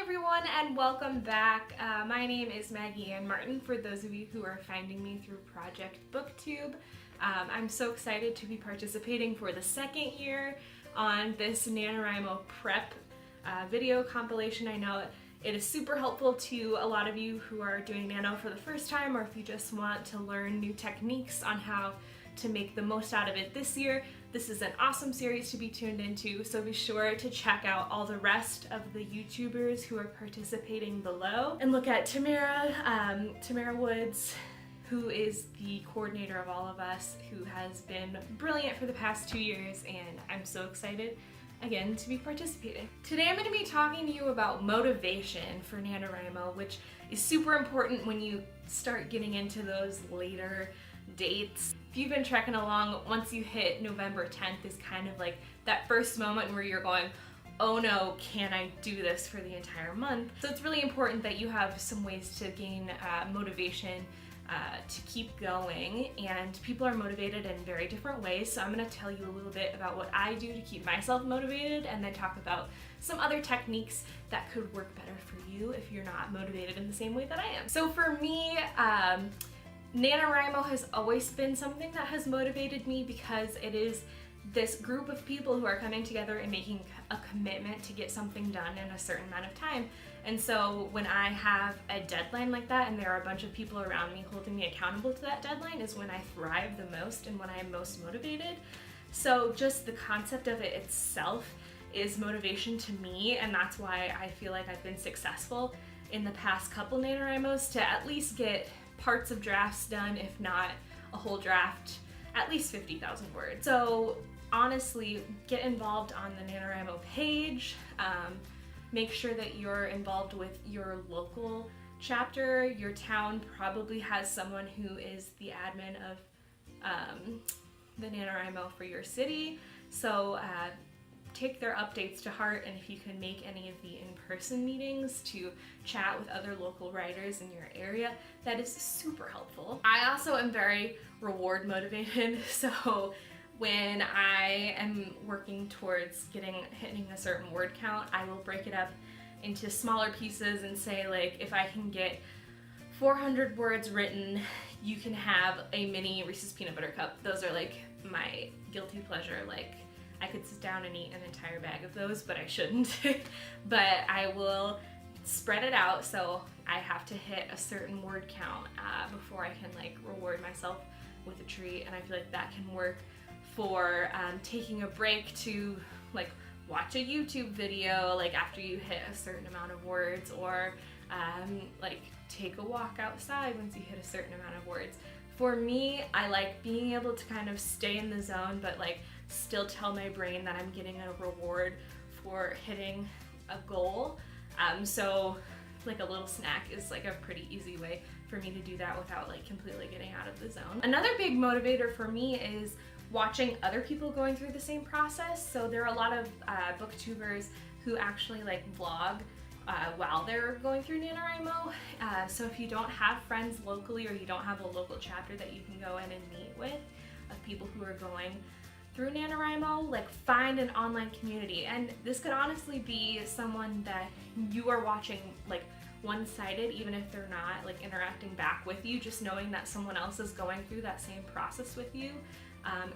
everyone, and welcome back. My name is MaggersAnn Martin, for those of you who are finding me through Project BookTube. I'm so excited to be participating for the second year on this NaNoWriMo prep video compilation. I know it is super helpful to a lot of you who are doing Nano for the first time, or if you just want to learn new techniques on how to make the most out of it this year. This is an awesome series to be tuned into, so be sure to check out all the rest of the YouTubers who are participating below and look at Tamara Woods, who is the coordinator of all of us, who has been brilliant for the past 2 years, and I'm so excited again to be participating. Today I'm going to be talking to you about motivation for NaNoWriMo, which is super important when you start getting into those later dates. If you've been trekking along, once you hit November 10th is kind of like that first moment where you're going, oh no, can I do this for the entire month? So it's really important that you have some ways to gain motivation to keep going, and people are motivated in very different ways. So I'm going to tell you a little bit about what I do to keep myself motivated, and then talk about some other techniques that could work better for you if you're not motivated in the same way that I am. So for me, NaNoWriMo has always been something that has motivated me because it is this group of people who are coming together and making a commitment to get something done in a certain amount of time. And so when I have a deadline like that and there are a bunch of people around me holding me accountable to that deadline is when I thrive the most and when I am most motivated. So just the concept of it itself is motivation to me, and that's why I feel like I've been successful in the past couple NaNoWriMos to at least get parts of drafts done, if not a whole draft, at least 50,000 words. So honestly, get involved on the NaNoWriMo page. Make sure that you're involved with your local chapter. Your town probably has someone who is the admin of the NaNoWriMo for your city. So take their updates to heart, and if you can make any of the in-person meetings to chat with other local writers in your area, that is super helpful. I also am very reward motivated, so when I am working towards hitting a certain word count, I will break it up into smaller pieces and say, like, if I can get 400 words written, you can have a mini Reese's Peanut Butter Cup. Those are like my guilty pleasure. Like, I could sit down and eat an entire bag of those, but I shouldn't. But I will spread it out, so I have to hit a certain word count before I can like reward myself with a treat. And I feel like that can work for taking a break to like watch a YouTube video like after you hit a certain amount of words, or like take a walk outside once you hit a certain amount of words. For me, I like being able to kind of stay in the zone, but like still tell my brain that I'm getting a reward for hitting a goal. So like a little snack is like a pretty easy way for me to do that without like completely getting out of the zone. Another big motivator for me is watching other people going through the same process. So there are a lot of booktubers who actually like vlog while they're going through NaNoWriMo. So if you don't have friends locally, or you don't have a local chapter that you can go in and meet with of people who are going through NaNoWriMo, like find an online community. And this could honestly be someone that you are watching like one-sided, even if they're not like interacting back with you. Just knowing that someone else is going through that same process with you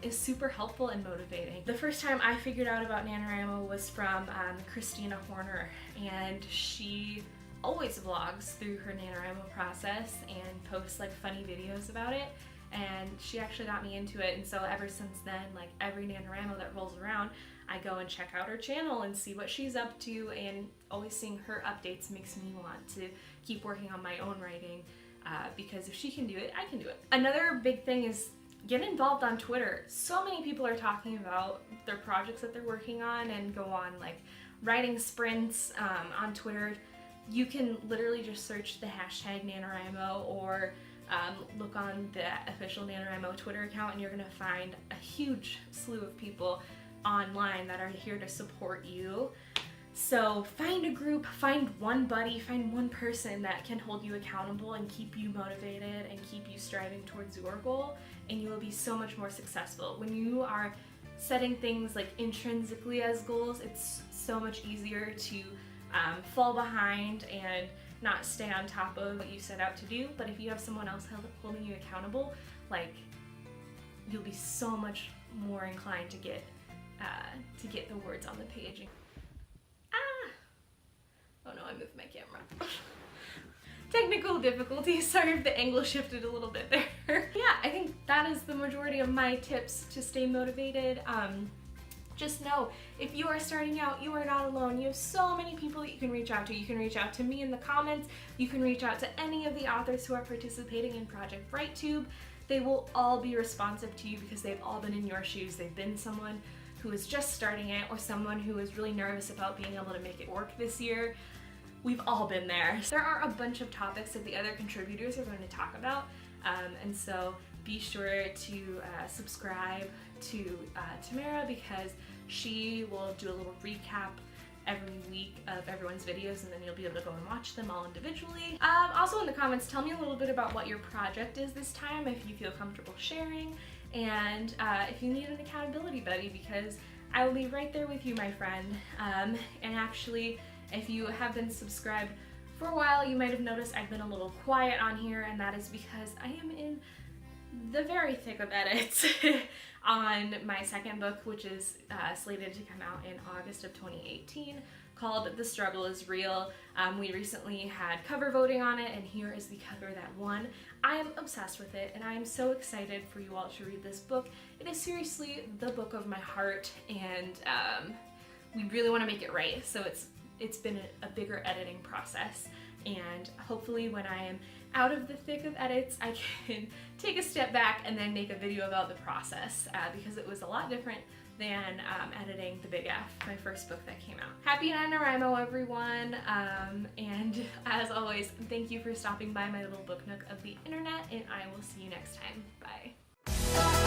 is super helpful and motivating. The first time I figured out about NaNoWriMo was from Christina Horner, and she always vlogs through her NaNoWriMo process and posts like funny videos about it. And she actually got me into it, and so ever since then, like every NaNoWriMo that rolls around, I go and check out her channel and see what she's up to, and always seeing her updates makes me want to keep working on my own writing, because if she can do it, I can do it. Another big thing is get involved on Twitter. So many people are talking about their projects that they're working on and go on like writing sprints on Twitter. You can literally just search the hashtag NaNoWriMo, or look on the official NaNoWriMo Twitter account, and you're gonna find a huge slew of people online that are here to support you. So find a group, find one buddy, find one person that can hold you accountable and keep you motivated and keep you striving towards your goal, and you will be so much more successful. When you are setting things like intrinsically as goals, it's so much easier to fall behind and not stay on top of what you set out to do. But if you have someone else holding you accountable, like, you'll be so much more inclined to get the words on the page. Oh no, I moved my camera. Technical difficulties. Sorry if the angle shifted a little bit there. Yeah, I think that is the majority of my tips to stay motivated. Just know, if you are starting out, you are not alone. You have so many people that you can reach out to. You can reach out to me in the comments. You can reach out to any of the authors who are participating in Project BrightTube. They will all be responsive to you because they've all been in your shoes. They've been someone who is just starting it or someone who is really nervous about being able to make it work this year. We've all been there. There are a bunch of topics that the other contributors are going to talk about, and so be sure to subscribe to Tamara, because she will do a little recap every week of everyone's videos, and then you'll be able to go and watch them all individually. Also in the comments, tell me a little bit about what your project is this time, if you feel comfortable sharing, and if you need an accountability buddy, because I will be right there with you, my friend. And actually, if you have been subscribed for a while, you might have noticed I've been a little quiet on here, and that is because I am in the very thick of edits on my second book, which is slated to come out in August of 2018, called The Struggle is Real. We recently had cover voting on it, and here is the cover that won. I am obsessed with it, and I am so excited for you all to read this book. It is seriously the book of my heart, and we really want to make it right, so it's been a bigger editing process, and hopefully when I am out of the thick of edits, I can take a step back and then make a video about the process, because it was a lot different than editing The Big F, my first book that came out. Happy NaNoWriMo, everyone, and as always, thank you for stopping by my little book nook of the internet, and I will see you next time. Bye.